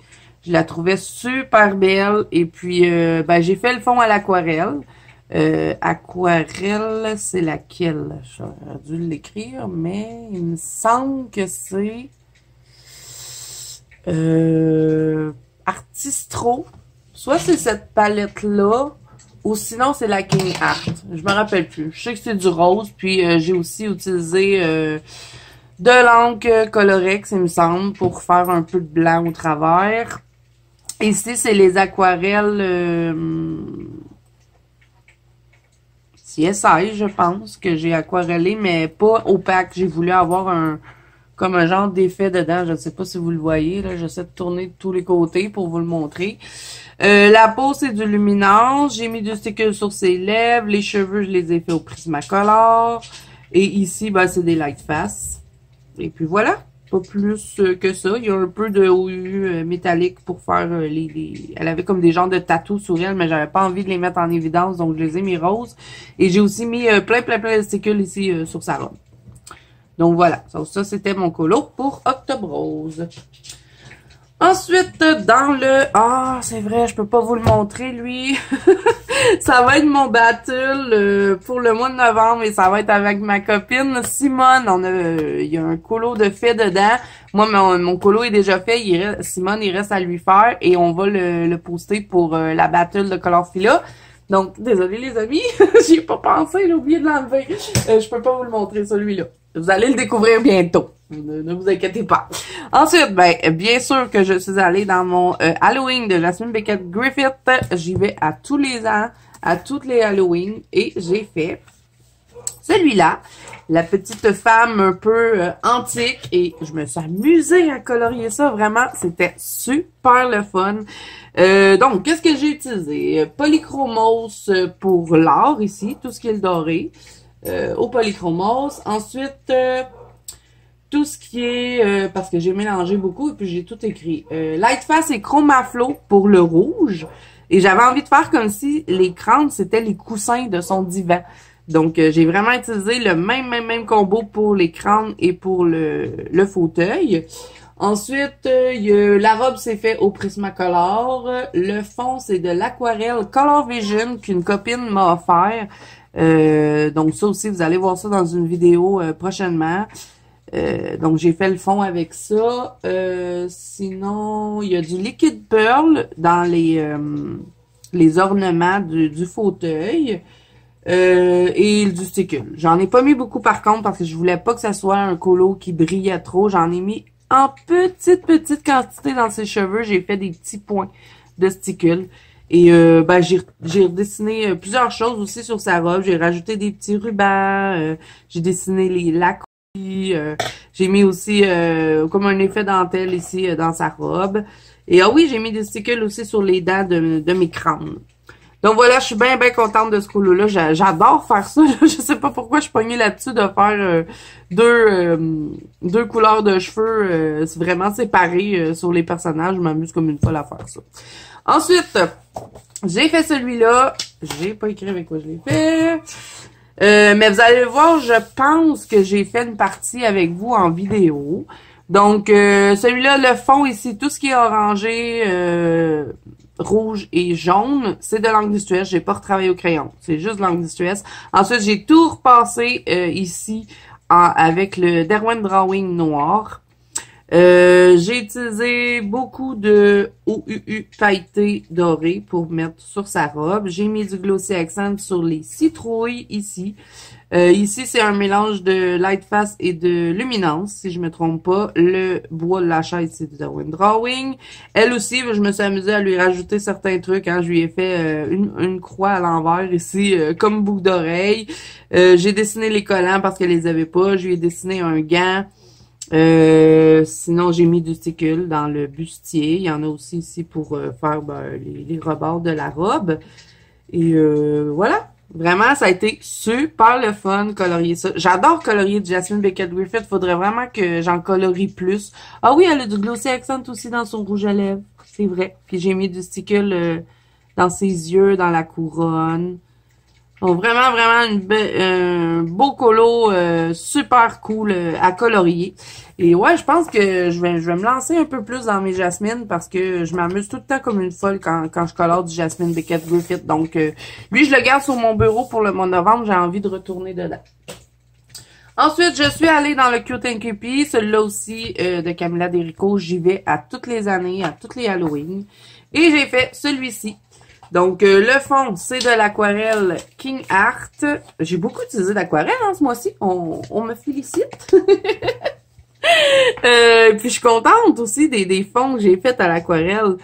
Je la trouvais super belle. Et puis, ben, j'ai fait le fond à l'aquarelle. Aquarelle, c'est laquelle? J'aurais dû l'écrire, mais il me semble que c'est Artistro. Soit c'est cette palette-là, ou sinon c'est la King Art. Je me rappelle plus. Je sais que c'est du rose, puis j'ai aussi utilisé de l'encre Colorex, il me semble, pour faire un peu de blanc au travers. Ici, c'est les aquarelles... CSI, je pense, que j'ai aquarellé, mais pas opaque. J'ai voulu avoir comme un genre d'effet dedans. Je ne sais pas si vous le voyez, là. J'essaie de tourner de tous les côtés pour vous le montrer. La peau, c'est du luminance. J'ai mis du sticker sur ses lèvres. Les cheveux, je les ai fait au Prismacolor. Et ici, ben, c'est des light face. Et puis voilà. Pas plus que ça. Il y a un peu de OU métallique pour faire Elle avait comme des genres de tatous sur elle, mais j'avais pas envie de les mettre en évidence, donc je les ai mis roses. Et j'ai aussi mis plein de stickers ici sur sa robe. Donc voilà. Ça c'était mon colo pour Octobre Rose. Ensuite, dans le... Ah, c'est vrai, je peux pas vous le montrer, lui. Ça va être mon battle pour le mois de novembre et ça va être avec ma copine Simone. Il y a un colo de fait dedans. Moi, mon colo est déjà fait. Simone, il reste à lui faire et on va le poster pour la battle de Colorfila. Donc, désolé les amis, j'y ai pas pensé, j'ai oublié de l'enlever. Je peux pas vous le montrer, celui-là. Vous allez le découvrir bientôt. Ne vous inquiétez pas. Ensuite, ben, bien sûr que je suis allée dans mon Halloween de Jasmine Beckett Griffith. J'y vais à tous les ans, à toutes les Halloween. Et j'ai fait celui-là, la petite femme un peu antique. Et je me suis amusée à colorier ça. Vraiment, c'était super le fun. Donc, qu'est-ce que j'ai utilisé? Polychromos pour l'art ici, tout ce qui est le doré. Au polychromos. Ensuite, tout ce qui est... parce que j'ai mélangé beaucoup et puis j'ai tout écrit. Lightface et Chromaflow pour le rouge. Et j'avais envie de faire comme si les crânes, c'était les coussins de son divan. Donc, j'ai vraiment utilisé le même combo pour les crânes et pour le fauteuil. Ensuite, la robe s'est fait au Prismacolor. Le fond, c'est de l'aquarelle Color Vision qu'une copine m'a offert. Donc ça aussi, vous allez voir ça dans une vidéo prochainement. Donc j'ai fait le fond avec ça. Sinon, il y a du liquid pearl dans les ornements du fauteuil. Et du sticker. J'en ai pas mis beaucoup par contre parce que je voulais pas que ça soit un colo qui brillait trop. J'en ai mis en petite quantité dans ses cheveux. J'ai fait des petits points de sticker. Et ben j'ai redessiné plusieurs choses aussi sur sa robe. J'ai rajouté des petits rubans. J'ai dessiné les lacs. J'ai mis aussi comme un effet dentelle ici dans sa robe. Et ah oui, j'ai mis des stickers aussi sur les dents de mes crânes. Donc voilà, je suis bien contente de ce colo-là. J'adore faire ça. Je sais pas pourquoi je suis pognée là-dessus de faire deux couleurs de cheveux vraiment séparées sur les personnages. Je m'amuse comme une folle à faire ça. Ensuite, j'ai fait celui-là. J'ai pas écrit avec quoi je l'ai fait. Mais vous allez le voir, je pense que j'ai fait une partie avec vous en vidéo. Donc, celui-là, le fond ici, tout ce qui est orangé, rouge et jaune, c'est de l'encre d'Estuesse. J'ai pas retravaillé au crayon. C'est juste de l'encre d'Estuesse. Ensuite, j'ai tout repassé ici avec le Derwent Drawing noir. J'ai utilisé beaucoup de OUU pailleté doré pour mettre sur sa robe. J'ai mis du Glossy Accent sur les citrouilles ici. Ici, c'est un mélange de Lightfast et de Luminance, si je me trompe pas. Le bois de la chaise, c'est du Derwent Drawing. Elle aussi, je me suis amusée à lui rajouter certains trucs. Hein. Je lui ai fait une croix à l'envers ici, comme boucle d'oreille. J'ai dessiné les collants parce qu'elle les avait pas. Je lui ai dessiné un gant. Sinon, j'ai mis du sticule dans le bustier. Il y en a aussi ici pour faire les rebords de la robe. Et voilà. Vraiment, ça a été super le fun colorier ça. J'adore colorier de Jasmine Beckett Griffith. Faudrait vraiment que j'en colorie plus. Ah oui, elle a du glossy accent aussi dans son rouge à lèvres. C'est vrai. Puis j'ai mis du sticule dans ses yeux, dans la couronne. Donc vraiment, vraiment un beau colo super cool à colorier. Et ouais, je pense que je vais me lancer un peu plus dans mes jasmines parce que je m'amuse tout le temps comme une folle quand je colore du Jasmine Beckett Griffith. Donc lui, je le garde sur mon bureau pour le mois de novembre. J'ai envie de retourner dedans. Ensuite, je suis allée dans le Cute and Creepy. Celui-là aussi de Camilla Derico. J'y vais à toutes les années, à toutes les Halloween. Et j'ai fait celui-ci. Donc, le fond, c'est de l'aquarelle King Art. J'ai beaucoup utilisé d'aquarelle ce mois-ci. On me félicite. Puis, je suis contente aussi des fonds que j'ai faits à l'aquarelle.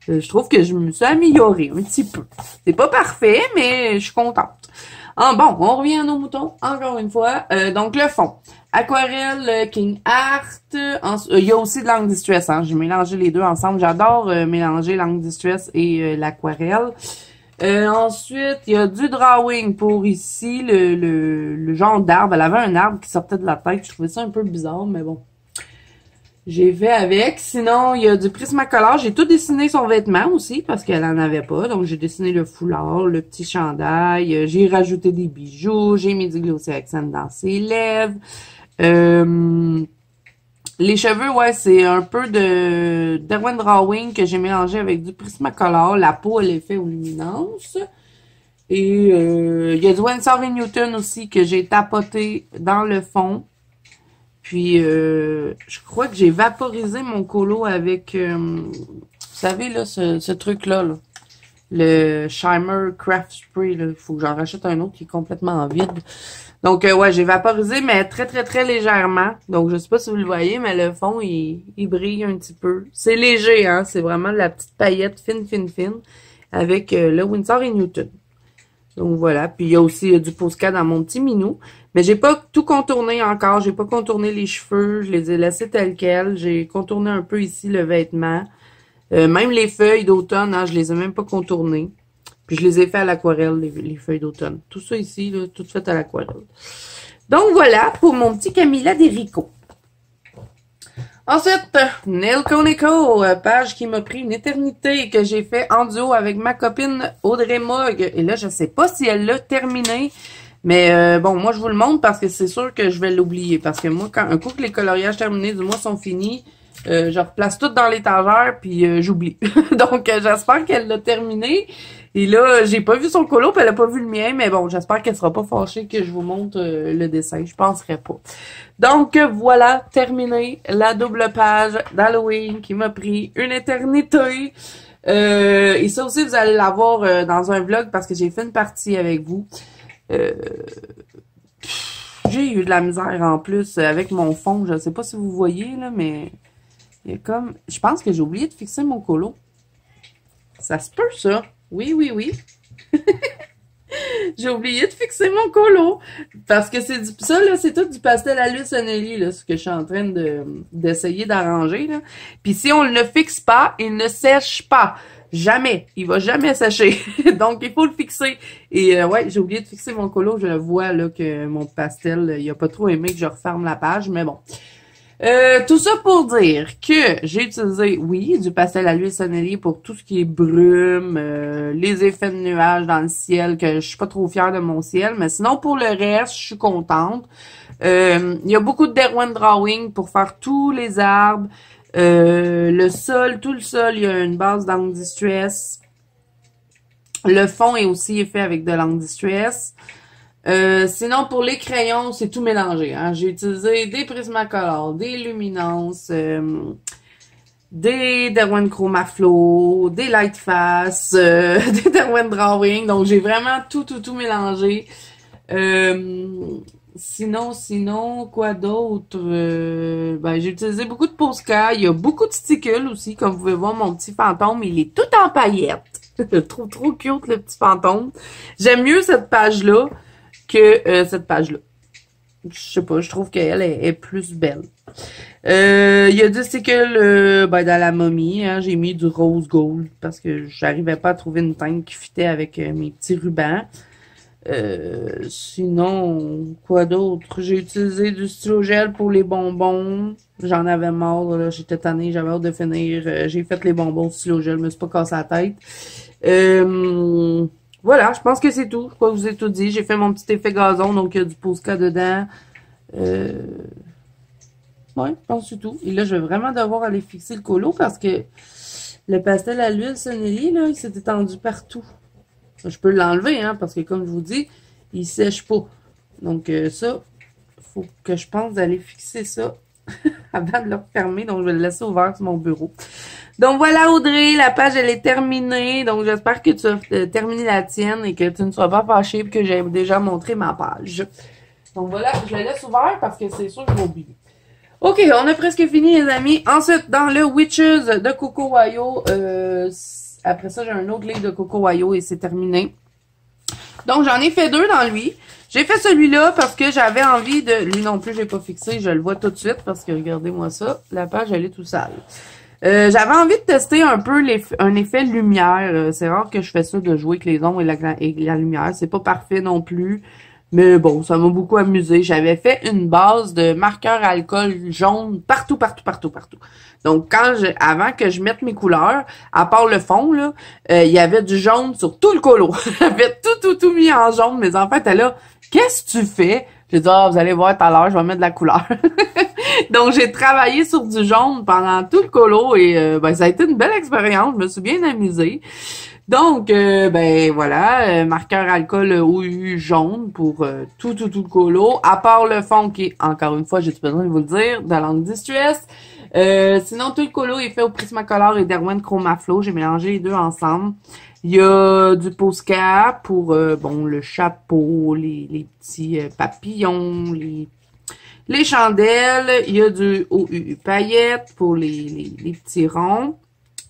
Je trouve que je me suis améliorée un petit peu. C'est pas parfait, mais je suis contente. Ah, bon, on revient à nos moutons, encore une fois. Donc, le fond. Aquarelle King Art. Il y a aussi de l'angle distress. Hein. J'ai mélangé les deux ensemble. J'adore mélanger l'angle distress et l'aquarelle. Ensuite, il y a du drawing pour ici, le genre d'arbre. Elle avait un arbre qui sortait de la tête. Je trouvais ça un peu bizarre, mais bon. J'ai fait avec. Sinon, il y a du Prismacolor. J'ai tout dessiné son vêtement aussi parce qu'elle en avait pas. Donc, j'ai dessiné le foulard, le petit chandail. J'ai rajouté des bijoux. J'ai mis du glossy accent dans ses lèvres. Les cheveux, ouais, c'est un peu de Derwent Drawing que j'ai mélangé avec du Prismacolor. La peau, elle est faite aux luminances. Et il y a du Winsor & Newton aussi que j'ai tapoté dans le fond. Puis, je crois que j'ai vaporisé mon colo avec, vous savez, là, ce truc-là, là, le Shimmer Craft Spray. Il faut que j'en rachète un autre qui est complètement vide. Donc, ouais, j'ai vaporisé, mais très, très, très légèrement. Donc, je sais pas si vous le voyez, mais le fond, il brille un petit peu. C'est léger, hein. C'est vraiment de la petite paillette fine, fine, fine avec le Winsor & Newton. Donc voilà, puis il y a aussi du Posca dans mon petit minou. Mais j'ai pas tout contourné encore, j'ai pas contourné les cheveux, je les ai laissés tels quels. J'ai contourné un peu ici le vêtement. Même les feuilles d'automne, hein, je les ai même pas contournées. Puis je les ai fait à l'aquarelle, les feuilles d'automne. Tout ça ici, là, tout fait à l'aquarelle. Donc voilà pour mon petit Camilla Derico. Ensuite, Nail Conico, page qui m'a pris une éternité que j'ai fait en duo avec ma copine Audrey Mogg. Et là, je sais pas si elle l'a terminé. Mais bon, moi, je vous le montre parce que c'est sûr que je vais l'oublier. Parce que moi, un coup que les coloriages terminés du mois sont finis, je replace tout dans l'étagère puis j'oublie. Donc, j'espère qu'elle l'a terminé. Et là, j'ai pas vu son colo, puis elle a pas vu le mien, mais bon, j'espère qu'elle sera pas fâchée que je vous montre le dessin. Je penserais pas. Donc, voilà, terminé la double page d'Halloween qui m'a pris une éternité. Et ça aussi, vous allez l'avoir dans un vlog parce que j'ai fait une partie avec vous. J'ai eu de la misère en plus avec mon fond. Je sais pas si vous voyez, là, mais il y a comme... Je pense que j'ai oublié de fixer mon colo. Ça se peut, ça. Oui, oui, oui. J'ai oublié de fixer mon colo. Parce que c'est ça, là, c'est tout du pastel à l'huile Sonelli, là, ce que je suis en train d'essayer d'arranger, là. Puis si on ne le fixe pas, il ne sèche pas. Jamais. Il va jamais sécher. Donc, il faut le fixer. Et ouais, j'ai oublié de fixer mon colo. Je le vois, là, que mon pastel, il a pas trop aimé que je referme la page, mais bon. Tout ça pour dire que j'ai utilisé, oui, du pastel à l'huile Sonelli pour tout ce qui est brume, les effets de nuages dans le ciel, que je suis pas trop fière de mon ciel, mais sinon pour le reste, je suis contente. Il y a beaucoup de Derwent Drawing pour faire tous les arbres, le sol, tout le sol, il y a une base d'angle distress. Le fond est aussi fait avec de l'angle distress. Sinon, pour les crayons, c'est tout mélangé. Hein. J'ai utilisé des Prismacolor, des Luminance, des Derwent Chroma Flow, des Lightfast, des Derwent Drawing. Donc, j'ai vraiment tout mélangé. Sinon, quoi d'autre? Ben, j'ai utilisé beaucoup de Posca. Il y a beaucoup de stickles aussi. Comme vous pouvez voir, mon petit fantôme, il est tout en paillettes. Je trouve trop cute, le petit fantôme. J'aime mieux cette page-là que cette page-là. Je sais pas, je trouve qu'elle est plus belle. Il y a du stickle ben, dans la momie. Hein, j'ai mis du rose gold parce que j'arrivais pas à trouver une teinte qui fitait avec mes petits rubans. Sinon, quoi d'autre? J'ai utilisé du stylo gel pour les bonbons. J'en avais marre, là. J'étais tannée, j'avais hâte de finir. J'ai fait les bonbons stylo gel, je me suis pas cassé la tête. Voilà, je pense que c'est tout. Je crois que je vous ai tout dit. J'ai fait mon petit effet gazon, donc il y a du Posca dedans. Ouais, je pense que c'est tout. Et là, je vais vraiment devoir aller fixer le colo parce que le pastel à l'huile Sonelli, là, il s'est étendu partout. Je peux l'enlever, hein, parce que comme je vous dis, il sèche pas. Donc ça, faut que je pense d'aller fixer ça avant de le refermer. Donc je vais le laisser ouvert sur mon bureau. Donc voilà Audrey, la page elle est terminée. Donc j'espère que tu as terminé la tienne et que tu ne sois pas fâchée et que j'ai déjà montré ma page. Donc voilà, je la laisse ouverte parce que c'est sûr que je vais oublier. Ok, on a presque fini les amis. Ensuite, dans le Witches de Coco Wayo, après ça, j'ai un autre livre de Coco Wayo et c'est terminé. Donc, j'en ai fait deux dans lui. J'ai fait celui-là parce que j'avais envie de... Lui non plus, j'ai pas fixé. Je le vois tout de suite parce que regardez-moi ça. La page, elle est tout sale. J'avais envie de tester un peu un effet lumière. C'est rare que je fais ça, de jouer avec les ombres et la lumière. C'est pas parfait non plus. Mais bon, ça m'a beaucoup amusé. J'avais fait une base de marqueur à alcool jaune partout. Donc, avant que je mette mes couleurs, à part le fond, là, il y avait du jaune sur tout le colo. J'avais tout mis en jaune. Mes enfants étaient là. Qu'est-ce que tu fais? J'ai dit, vous allez voir tout à l'heure, je vais mettre de la couleur. Donc, j'ai travaillé sur du jaune pendant tout le colo et ben, ça a été une belle expérience. Je me suis bien amusée. Donc, ben voilà, marqueur alcool OU jaune pour tout le colo, à part le fond qui est, encore une fois, j'ai besoin de vous le dire, de langue distress. Sinon, tout le colo est fait au Prismacolor et Derwent Chromaflow. J'ai mélangé les deux ensemble. Il y a du Posca pour, bon, le chapeau, les petits papillons, les chandelles. Il y a du OU paillettes pour les petits ronds.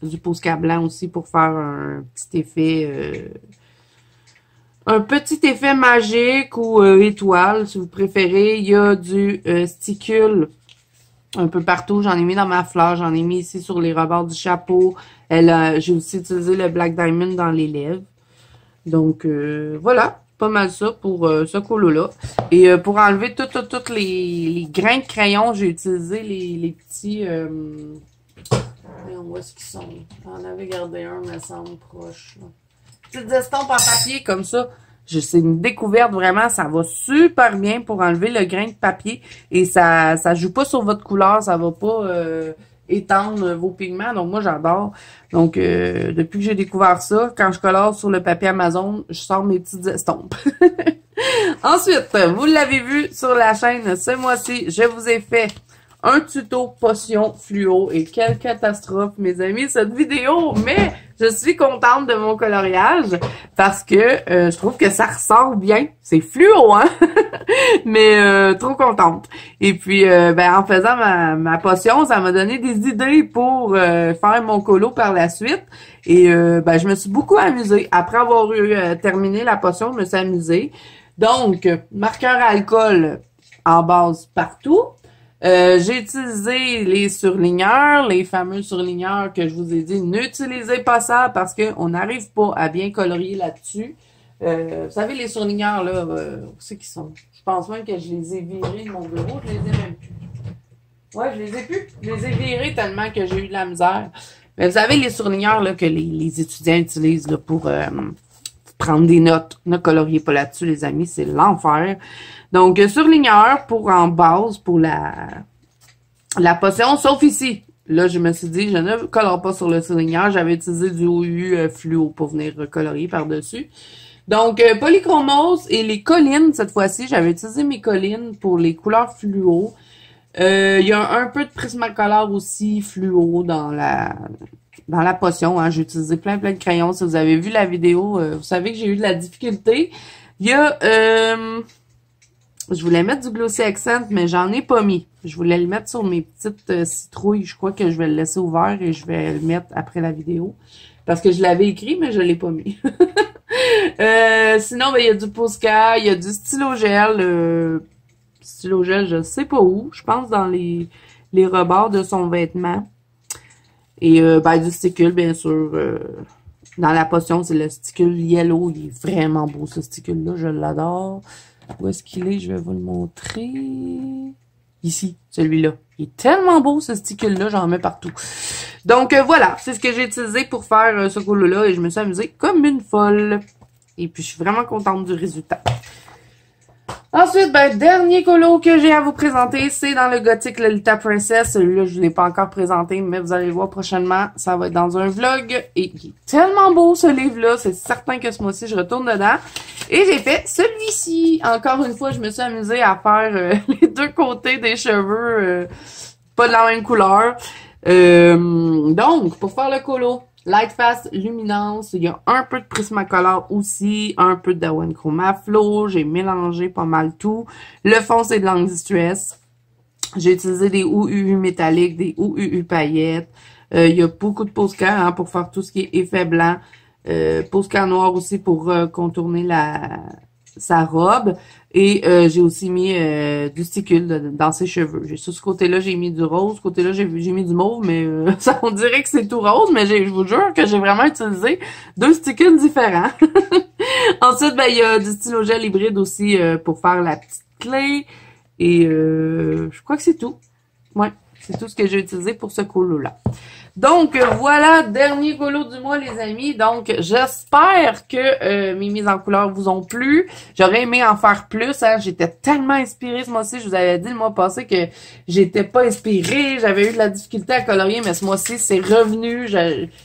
Du Posca blanc aussi pour faire un petit effet magique ou étoile si vous préférez. Il y a du sticule un peu partout. J'en ai mis dans ma fleur, j'en ai mis ici sur les rebords du chapeau. J'ai aussi utilisé le Black Diamond dans les lèvres. Donc voilà, pas mal ça pour ce colo-là. Et pour enlever toutes les grains de crayon, j'ai utilisé les petits... où est-ce qu'ils sont? J'en avais gardé un, me semble, proche. Là. Petites estampes en papier comme ça. C'est une découverte, vraiment. Ça va super bien pour enlever le grain de papier. Et ça joue pas sur votre couleur. Ça va pas étendre vos pigments. Donc, moi, j'adore. Donc, depuis que j'ai découvert ça, quand je colore sur le papier Amazon, je sors mes petites estampes. Ensuite, vous l'avez vu sur la chaîne ce mois-ci, je vous ai fait un tuto potion fluo et quelle catastrophe, mes amis, cette vidéo, mais je suis contente de mon coloriage parce que je trouve que ça ressort bien. C'est fluo, hein? Mais trop contente. Et puis, ben, en faisant ma potion, ça m'a donné des idées pour faire mon colo par la suite. Et ben, je me suis beaucoup amusée. Après avoir terminé la potion, je me suis amusée. Donc, marqueur à alcool en base partout. J'ai utilisé les surligneurs, les fameux surligneurs que je vous ai dit, n'utilisez pas ça parce qu'on n'arrive pas à bien colorier là-dessus. Vous savez, les surligneurs, là, où c'est qu'ils sont? Je pense même que je les ai virés de mon bureau, je les ai même plus. Ouais, je les ai plus. Je les ai virés tellement que j'ai eu de la misère. Mais vous savez, les surligneurs, là, que les étudiants utilisent, là, pour prendre des notes. Ne coloriez pas là-dessus, les amis, c'est l'enfer. Donc, surligneur pour en base, pour la potion, sauf ici. Là, je me suis dit, je ne colore pas sur le surligneur. J'avais utilisé du OU fluo pour venir colorier par-dessus. Donc, polychromos et les collines, cette fois-ci, j'avais utilisé mes collines pour les couleurs fluo. Il y a un peu de Prismacolor aussi fluo dans la potion. Hein. J'ai utilisé plein de crayons. Si vous avez vu la vidéo, vous savez que j'ai eu de la difficulté. Il y a, je voulais mettre du Glossy Accent, mais j'en ai pas mis. Je voulais le mettre sur mes petites citrouilles. Je crois que je vais le laisser ouvert et je vais le mettre après la vidéo. Parce que je l'avais écrit, mais je l'ai pas mis. Sinon, ben, il y a du Posca, il y a du stylo gel. Stylo gel, je sais pas où. Je pense dans les rebords de son vêtement. Et ben, du sticule, bien sûr. Dans la potion, c'est le sticule yellow. Il est vraiment beau, ce sticule-là. Je l'adore. Où est-ce qu'il est? Je vais vous le montrer. Ici, celui-là. Il est tellement beau, ce sticule-là. J'en mets partout. Donc, voilà. C'est ce que j'ai utilisé pour faire ce colo-là. Et je me suis amusée comme une folle. Et puis, je suis vraiment contente du résultat. Ensuite, ben, dernier colo que j'ai à vous présenter, c'est dans le Gothic Lolita Princess. Celui-là, je ne l'ai pas encore présenté, mais vous allez le voir prochainement. Ça va être dans un vlog. Et il est tellement beau, ce livre-là. C'est certain que ce mois-ci, je retourne dedans. Et j'ai fait celui-ci. Encore une fois, je me suis amusée à faire les deux côtés des cheveux, pas de la même couleur. Donc, pour faire le colo, Light Fast Luminance, il y a un peu de Prismacolor aussi, un peu de Dawen Chroma Flow, j'ai mélangé pas mal tout. Le fond, c'est de l'Angle Distress. J'ai utilisé des UU métalliques, des UU paillettes. Il y a beaucoup de Posca hein, pour faire tout ce qui est effet blanc. Posca noir aussi pour contourner sa robe. Et j'ai aussi mis du sticule dans ses cheveux. Sur ce côté-là, j'ai mis du rose. Ce côté-là, j'ai mis du mauve, mais ça on dirait que c'est tout rose, mais je vous jure que j'ai vraiment utilisé deux sticules différents. Ensuite, ben il y a du stylo gel hybride aussi pour faire la petite clé. Et je crois que c'est tout. Ouais, c'est tout ce que j'ai utilisé pour ce colo-là. Donc, voilà, dernier colo du mois, les amis. Donc, j'espère que mes mises en couleur vous ont plu. J'aurais aimé en faire plus. Hein. J'étais tellement inspirée ce mois-ci. Je vous avais dit le mois passé que j'étais pas inspirée. J'avais eu de la difficulté à colorier, mais ce mois-ci, c'est revenu.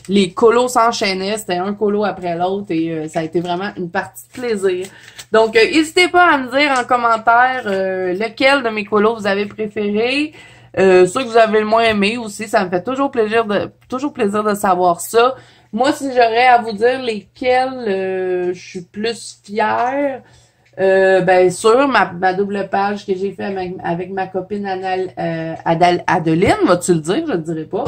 Les colos s'enchaînaient. C'était un colo après l'autre et ça a été vraiment une partie de plaisir. Donc, n'hésitez pas à me dire en commentaire lequel de mes colos vous avez préféré. Ceux que vous avez le moins aimé aussi, ça me fait toujours plaisir de savoir ça. Moi, si j'aurais à vous dire lesquels je suis plus fière, ben sûr, ma double page que j'ai fait avec ma copine Adeline, vas-tu le dire? Je le dirai pas.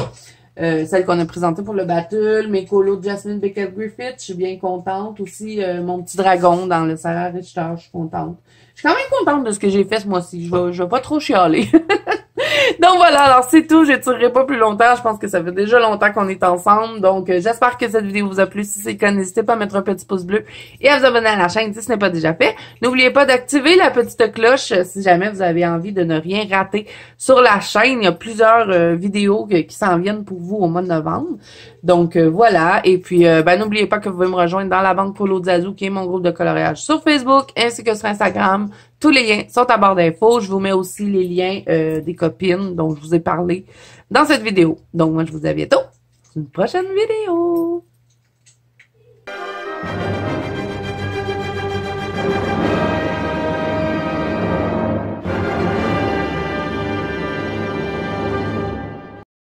Celle qu'on a présentée pour le battle, mes colos de Jasmine Beckett-Griffith, je suis bien contente. Aussi, mon petit dragon dans le Sarah Richter, je suis contente. Je suis quand même contente de ce que j'ai fait ce mois-ci. Je vais pas trop chialer. Donc voilà, alors c'est tout, j'étirerai pas plus longtemps, je pense que ça fait déjà longtemps qu'on est ensemble, donc j'espère que cette vidéo vous a plu, si c'est le cas, n'hésitez pas à mettre un petit pouce bleu et à vous abonner à la chaîne si ce n'est pas déjà fait. N'oubliez pas d'activer la petite cloche si jamais vous avez envie de ne rien rater sur la chaîne, il y a plusieurs vidéos qui s'en viennent pour vous au mois de novembre, donc voilà, et puis ben n'oubliez pas que vous pouvez me rejoindre dans la banque Polo Zazou qui est mon groupe de coloriage sur Facebook ainsi que sur Instagram. Tous les liens sont à barre d'infos. Je vous mets aussi les liens des copines dont je vous ai parlé dans cette vidéo. Donc, moi, je vous dis à bientôt. Une prochaine vidéo.